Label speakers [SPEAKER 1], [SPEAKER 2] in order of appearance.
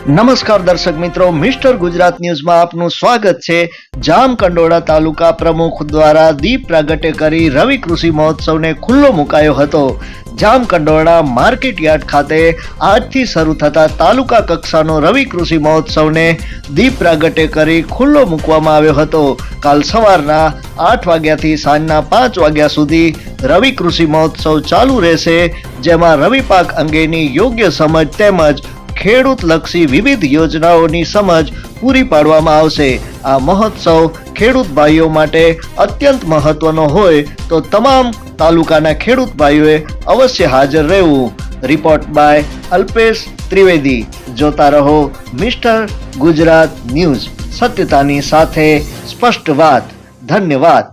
[SPEAKER 1] નમસ્કાર દર્શક મિત્રો, મિસ્ટર ગુજરાત ન્યૂઝમાં આપનું સ્વાગત છે। જામકંડોળા તાલુકા પ્રમુખ દ્વારા દીપ પ્રાગટ્ય કરી રવિ કૃષિ મહોત્સવને ખુલ્લો મુકાયો હતો। જામકંડોળા માર્કેટ યાર્ડ ખાતે આજથી શરૂ થતા તાલુકા કક્ષાનો રવિ કૃષિ મહોત્સવને દીપ પ્રાગટ્ય કરી ખુલ્લો મૂકવામાં આવ્યો હતો। કાલ સવારના 8 વાગ્યાથી સાંજના 5 વાગ્યા સુધી રવિ કૃષિ મહોત્સવ ચાલુ રહેશે, જેમાં રવિ પાક અંગેની યોગ્ય સમજ તેમજ ખેડૂતલક્ષી વિવિધ યોજનાઓની સમજ પૂરી પાડવામાં આવશે। આ મહોત્સવ ખેડૂત ભાઈઓ માટે અત્યંત મહત્વનો હોય તો તમામ તાલુકાના ખેડૂત ભાઈઓએ અવશ્ય હાજર રહેવું। Report by Alpesh Trivedi. જોતા રહો મિસ્ટર ગુજરાત ન્યૂઝ, સત્યતાની સાથે સ્પષ્ટ વાત। ધન્યવાદ।